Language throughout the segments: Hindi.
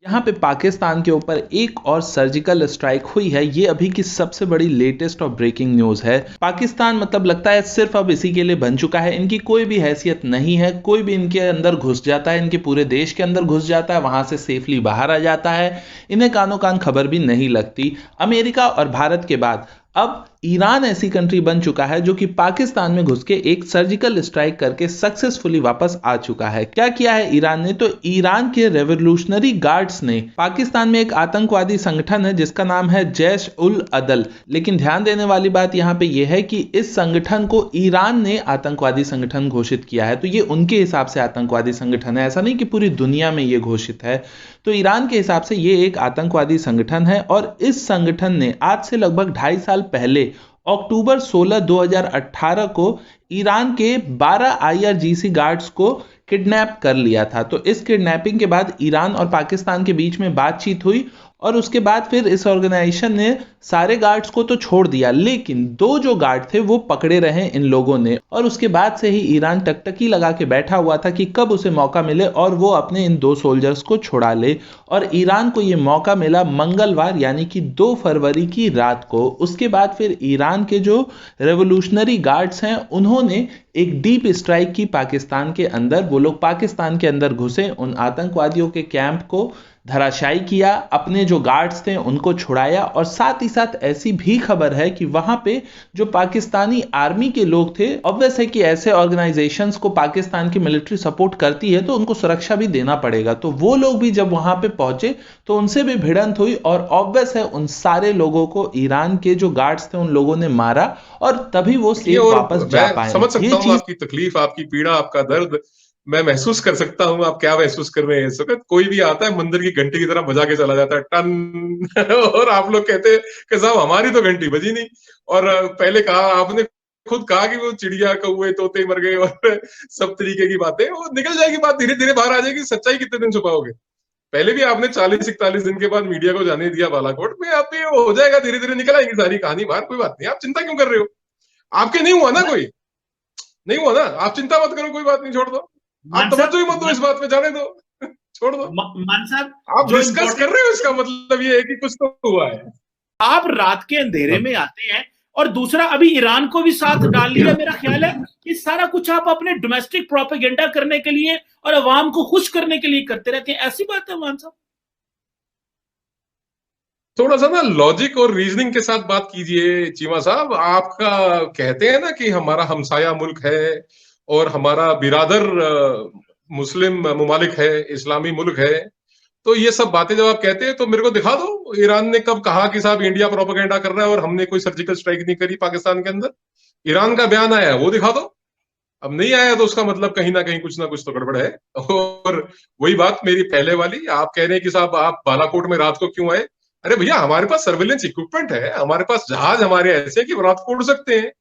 यहाँ पे पाकिस्तान के ऊपर एक और सर्जिकल स्ट्राइक हुई है। ये अभी की सबसे बड़ी लेटेस्ट और ब्रेकिंग न्यूज़ है। पाकिस्तान मतलब लगता है सिर्फ अब इसी के लिए बन चुका है। इनकी कोई भी हैसियत नहीं है। कोई भी इनके अंदर घुस जाता है, इनके पूरे देश के अंदर घुस जाता है, वहां से सेफली बाहर आ जाता है। इन्हें कानो कान खबर भी नहीं लगती। अमेरिका और भारत के बाद अब ईरान ऐसी कंट्री बन चुका है जो कि पाकिस्तान में घुस के एक सर्जिकल स्ट्राइक करके सक्सेसफुली वापस आ चुका है। क्या किया है ईरान ने? तो ईरान के रेवोल्यूशनरी गार्ड्स ने पाकिस्तान में एक आतंकवादी संगठन है जिसका नाम है जैश उल अदल। लेकिन ध्यान देने वाली बात यहां पे यह है कि इस संगठन को ईरान ने आतंकवादी संगठन घोषित किया है। तो ये उनके हिसाब से आतंकवादी संगठन है, ऐसा नहीं कि पूरी दुनिया में ये घोषित है। तो ईरान के हिसाब से ये एक आतंकवादी संगठन है और इस संगठन ने आज से लगभग 2.5 साल पहले अक्टूबर 16 2018 को ईरान के 12 आईआरजीसी गार्ड्स को किडनैप कर लिया था। तो इस किडनैपिंग के बाद ईरान और पाकिस्तान के बीच में बातचीत हुई और उसके बाद फिर इस ऑर्गेनाइजेशन ने सारे गार्ड्स को तो छोड़ दिया, लेकिन दो जो गार्ड थे वो पकड़े रहे इन लोगों ने। और उसके बाद से ही ईरान टकटकी लगा के बैठा हुआ था कि कब उसे मौका मिले और वो अपने इन दो सोल्जर्स को छुड़ा ले। और ईरान को ये मौका मिला मंगलवार यानी कि 2 फरवरी की रात को। उसके बाद फिर ईरान के जो रेवोल्यूशनरी गार्ड्स हैं उन्होंने एक डीप स्ट्राइक की पाकिस्तान के अंदर। वो लोग पाकिस्तान के अंदर घुसे, उन आतंकवादियों के कैंप को धराशायी किया, अपने जो गार्ड्स थे उनको छुड़ाया। और साथ ही साथ ऐसी भी खबर है कि वहां पे जो पाकिस्तानी आर्मी के लोग थे, ऑब्वियस है कि ऐसे ऑर्गेनाइजेशंस को पाकिस्तान की मिलिट्री सपोर्ट करती है तो उनको सुरक्षा भी देना पड़ेगा। तो वो लोग भी जब वहां पे पहुंचे तो उनसे भी भिड़ंत हुई और ऑब्वियस है उन सारे लोगों को ईरान के जो गार्ड्स थे उन लोगों ने मारा और तभी वो देखिए, सेफ और वापस जा मैं पाए। समझ ये सकता हूँ चीज आपकी तकलीफ, आपकी पीड़ा, आपका दर्द। मैं महसूस कर सकता हूँ आप क्या महसूस कर रहे हैं इस वक्त। कोई भी आता है मंदिर की घंटी की तरह बजा के चला जाता है, टन और आप लोग कहते हैं कि साहब हमारी तो घंटी बजी नहीं। और पहले कहा आपने, खुद कहा कि वो चिड़िया कौवे तोते मर गए और सब तरीके की बातें, वो निकल जाएगी बात, धीरे धीरे बाहर आ जाएगी। सच्चाई कितने दिन छुपाओगे? पहले भी आपने 40-41 दिन के बाद मीडिया को जाने दिया बालाकोट में, अब भी हो जाएगा, धीरे धीरे निकल आएगी सारी कहानी बाहर। कोई बात नहीं, आप चिंता क्यों कर रहे हो? आपके नहीं हुआ ना, कोई नहीं हुआ ना, आप चिंता मत करो, कोई बात नहीं, छोड़ दो। आप मान तवज्जो ही साहब मत दो इस बात पे, जाने दो, छोड़ दो। मान साहब, आप जो डिस्कस कर इम्पोर्टेंट, रहे हो इसका मतलब ये है कि कुछ तो हुआ है। आप रात के अंधेरे में आते हैं और दूसरा अभी ईरान को भी साथ डाल लिया। मेरा ख्याल है कि सारा कुछ आप अपने डोमेस्टिक प्रोपेगेंडा करने के लिए और अवाम को खुश करने के लिए करते रहते हैं। ऐसी बात है मान साहब? थोड़ा सा ना लॉजिक और रीजनिंग के साथ बात कीजिए चीमा साहब। आपका कहते हैं ना कि हमारा हमसाया मुल्क है और हमारा बिरादर मुस्लिम ममालिक है, इस्लामी मुल्क है। तो ये सब बातें जब आप कहते हैं तो मेरे को दिखा दो, ईरान ने कब कहा कि साहब इंडिया प्रोपेगेंडा कर रहा है और हमने कोई सर्जिकल स्ट्राइक नहीं करी पाकिस्तान के अंदर। ईरान का बयान आया है, वो दिखा दो। अब नहीं आया तो उसका मतलब कहीं ना कुछ तो गड़बड़ है। और वही बात मेरी पहले वाली, आप कह रहे हैं कि साहब आप बालाकोट में रात को क्यों आए? अरे भैया, हमारे पास सर्वेलेंस इक्विपमेंट है, हमारे पास जहाज हमारे ऐसे हैं कि रात को उड़ सकते हैं।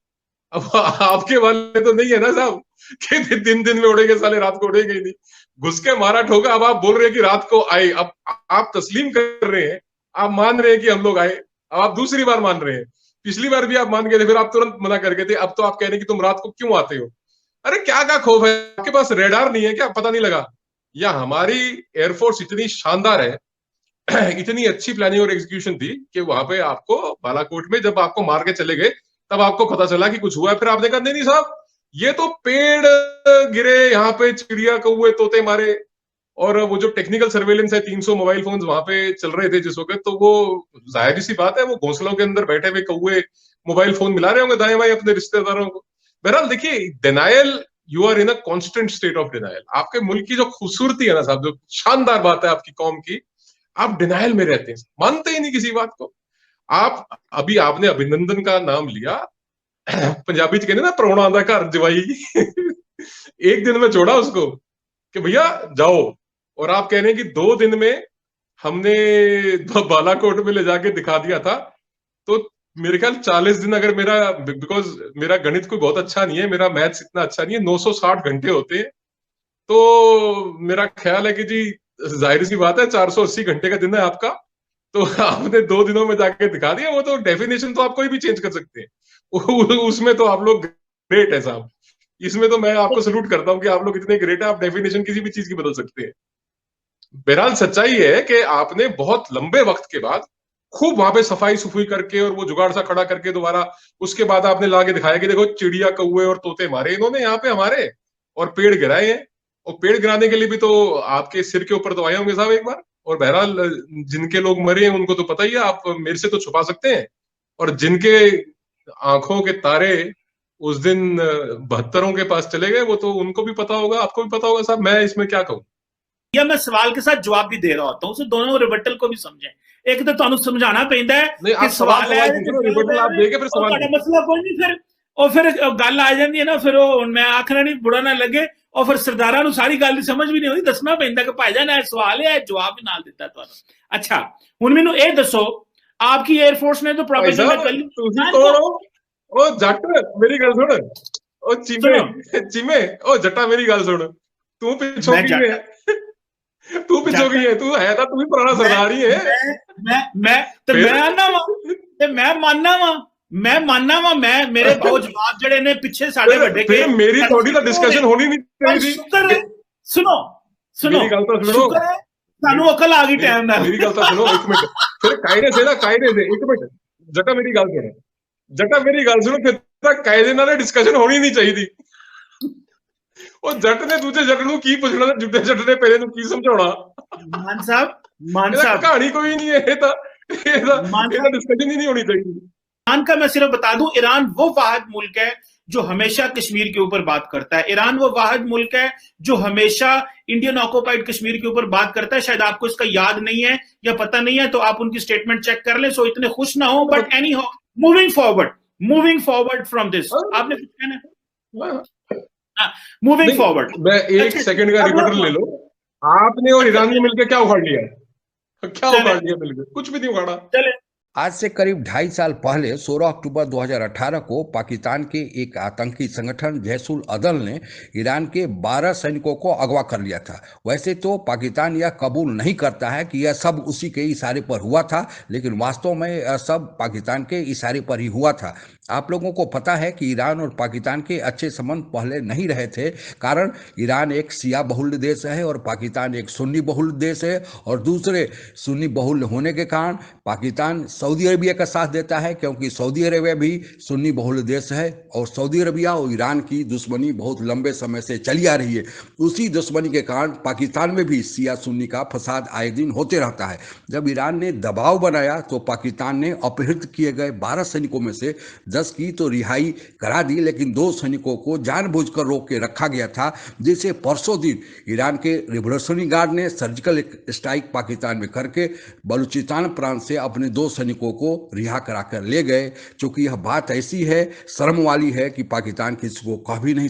अब आपके वाले तो नहीं है ना साहब कि दिन दिन में उड़ेंगे, साले रात को उड़ेंगे ही नहीं। घुस के मारा ठोका। अब आप बोल रहे हैं कि रात को आए, अब आप तस्लीम कर रहे हैं, आप मान रहे हैं कि हम लोग आए। अब आप दूसरी बार मान रहे हैं। पिछली बार भी आप मान गए थे, फिर आप तुरंत मना कर गए थे। अब तो आप कह रहे हैं कि तुम रात को क्यों आते हो? अरे क्या खौफ है? आपके पास रेडार नहीं है क्या, पता नहीं लगा? या हमारी एयरफोर्स इतनी शानदार है, इतनी अच्छी प्लानिंग और एग्जीक्यूशन थी कि वहां पे आपको बालाकोट में जब आपको मार के चले गए तब आपको पता चला कि कुछ हुआ है। फिर आपने कहा नहीं नहीं साहब, ये तो पेड़ गिरे, यहाँ पे चिड़िया कौए तोते मारे। और वो जो टेक्निकल सर्वेलेंस है, 300 मोबाइल फोन वहां पे चल रहे थे जिस वक्त, तो वो जाहिर सी बात है वो घोंसलों के अंदर बैठे हुए कौए मोबाइल फोन मिला रहे होंगे दाएं बाएं अपने रिश्तेदारों को। बहरहाल देखिए, denial, you are in a constant state of denial. आपके मुल्क की जो खूबसूरती है ना साहब, जो शानदार बात है आपकी कौम की, आप डिनायल में रहते हैं, मानते ही नहीं किसी बात को। आप अभी आपने अभिनंदन का नाम लिया, पंजाबी च कहते ना परौना आंदा घर जवाई। एक दिन में छोड़ा उसको कि भैया जाओ, और आप कह रहे हैं कि 2 दिन में हमने बालाकोट में ले जाके दिखा दिया था। तो मेरे ख्याल 40 दिन, अगर मेरा, बिकॉज मेरा गणित कोई बहुत अच्छा नहीं है, मेरा मैथ्स इतना अच्छा नहीं है, 960 घंटे होते हैं। तो मेरा ख्याल है कि जी जाहिर सी बात है 480 घंटे का दिन है आपका। तो आपने 2 दिनों में जाके दिखा दिया। वो तो डेफिनेशन तो आप कोई भी चेंज कर सकते हैं। उसमें तो आप लोग ग्रेट है साहब। इसमें तो मैं आपको सल्यूट करता हूं कि आप लोग इतने ग्रेट है, आप डेफिनेशन किसी भी चीज की बदल सकते हैं। बहरहाल सच्चाई है कि आपने बहुत लंबे वक्त के बाद खूब वहां पे सफाई सुफाई करके और वो जुगाड़ सा खड़ा करके दोबारा उसके बाद आपने लाके दिखाया कि देखो चिड़िया कौए और तोते मारे इन्होंने यहाँ पे हमारे, और पेड़ गिराए हैं। और पेड़ गिराने के लिए भी तो आपके सिर के ऊपर तो आए होंगे साहब एक बार। और बहरहाल जिनके लोग मरे हैं उनको तो पता ही है, आप मेरे से तो छुपा सकते हैं। और जिनके आंखों के तारे उस दिन 72 के पास चले गए, वो तो उनको भी पता होगा, आपको भी पता होगा साहब। मैं इसमें क्या कहूं, या मैं सवाल के साथ जवाब भी दे रहा होता हूं, दोनों रिबटल को भी समझें। एक तो तुहानू समझाना पैंदा है नहीं कि आप सवाल है रिबटल आप देके फिर सवाल मसला कोई नहीं, फिर गल आ जाती है ना, फिर मैं आखना नहीं बुरा ना लगे, और फिर सरदारा नू सारी गल समझ भी नहीं होती, दसना पैंदा कि भाईजान ये सवाल है, जवाब भी नाल दिता तुहानू। अच्छा हुण मैनू ये दसो, आपकी एयरफोर्स ने तो प्रोपेगेंडा कर ली। ओ जट मेरी गल सुन, ओ चिमे ओ जट्टा मेरी गल सुन, तू पिछो की है, तू पिछो की है, तू है तू भी पुराना सरदार ही है। मैं मानना वा मेरे बहुत जवाब जड़े ने पिछे साडे वड्डे के, मेरी थोड़ी तो डिस्कशन होनी नहीं चाहिए थी। सुनो मेरी गल तो सुनो, सानू अकल आ गई टाइम ना। मेरी गल तो सुनो एक मिनट, फिर कायदे से एक मिनट जटा मेरी गल सुनो, जटा मेरी गल सुनो, फिर तक कायदे नाल डिस्कशन होनी नहीं चाहिए थी। ਉਹ ਜੱਟ ਨੇ ਦੂਜੇ ਜੱਟ ਨੂੰ ਕੀ ਪੁੱਛਣਾ ਤੇ ਜੁੱਟੇ ਜੱਟ ਨੇ ਪਹਿਲੇ ਨੂੰ ਕੀ ਸਮਝਾਉਣਾ। मान साहब कहानी कोई नहीं है, ये डिस्कशन ही नहीं होनी चाहिए। ईरान का मैं सिर्फ बता दूं, ईरान वो वाहिद मुल्क है जो हमेशा कश्मीर के ऊपर बात करता है। ईरान वो वाहिद मुल्क है जो हमेशा इंडियन ऑक्युपाइड कश्मीर के ऊपर बात करता है। शायद आपको इसका याद नहीं है या पता नहीं है, तो आप उनकी स्टेटमेंट चेक कर लें, सो इतने खुश ना हो। But any how, moving forward from this, आपने कुछ कहना? मूविंग फॉरवर्ड, मैं एक सेकंड का रिपोर्टर ले लो, आपने और ईरान ने मिलकर क्या उखाड़ लिया? क्या उखाड़ लिया मिलकर? कुछ भी नहीं उखाड़ा। चले आज से करीब 2.5 साल पहले 16 अक्टूबर 2018 को पाकिस्तान के एक आतंकी संगठन जैशुल अदल ने ईरान के 12 सैनिकों को अगवा कर लिया था। वैसे तो पाकिस्तान यह कबूल नहीं करता है कि यह सब उसी के इशारे पर हुआ था, लेकिन वास्तव में यह सब पाकिस्तान के इशारे पर ही हुआ था। आप लोगों को पता है कि ईरान और पाकिस्तान के अच्छे संबंध पहले नहीं रहे थे, कारण ईरान एक शिया बहुल देश है और पाकिस्तान एक सुन्नी बहुल देश है, और दूसरे सुन्नी बहुल होने के कारण पाकिस्तान सऊदी अरबिया का साथ देता है, क्योंकि सऊदी अरबिया भी सुन्नी बहुल देश है और सऊदी अरबिया और ईरान की दुश्मनी बहुत लंबे समय से चली आ रही है। उसी दुश्मनी के कारण पाकिस्तान में भी शिया सुन्नी का फसाद आए दिन होते रहता है। जब ईरान ने दबाव बनाया तो पाकिस्तान ने अपहृत किए गए 12 सैनिकों में से 10 की तो रिहाई करा दी, लेकिन 2 सैनिकों को जानबूझकर रोक के रखा गया था, जिसे परसों दिन ईरान के रिवोल्यूशनरी गार्ड ने सर्जिकल स्ट्राइक पाकिस्तान में करके बलूचिस्तान प्रांत से अपने 2 सैनिकों को रिहा कराकर ले गए। चूंकि यह बात ऐसी है, शर्म वाली है कि पाकिस्तान किसी को कह भी नहीं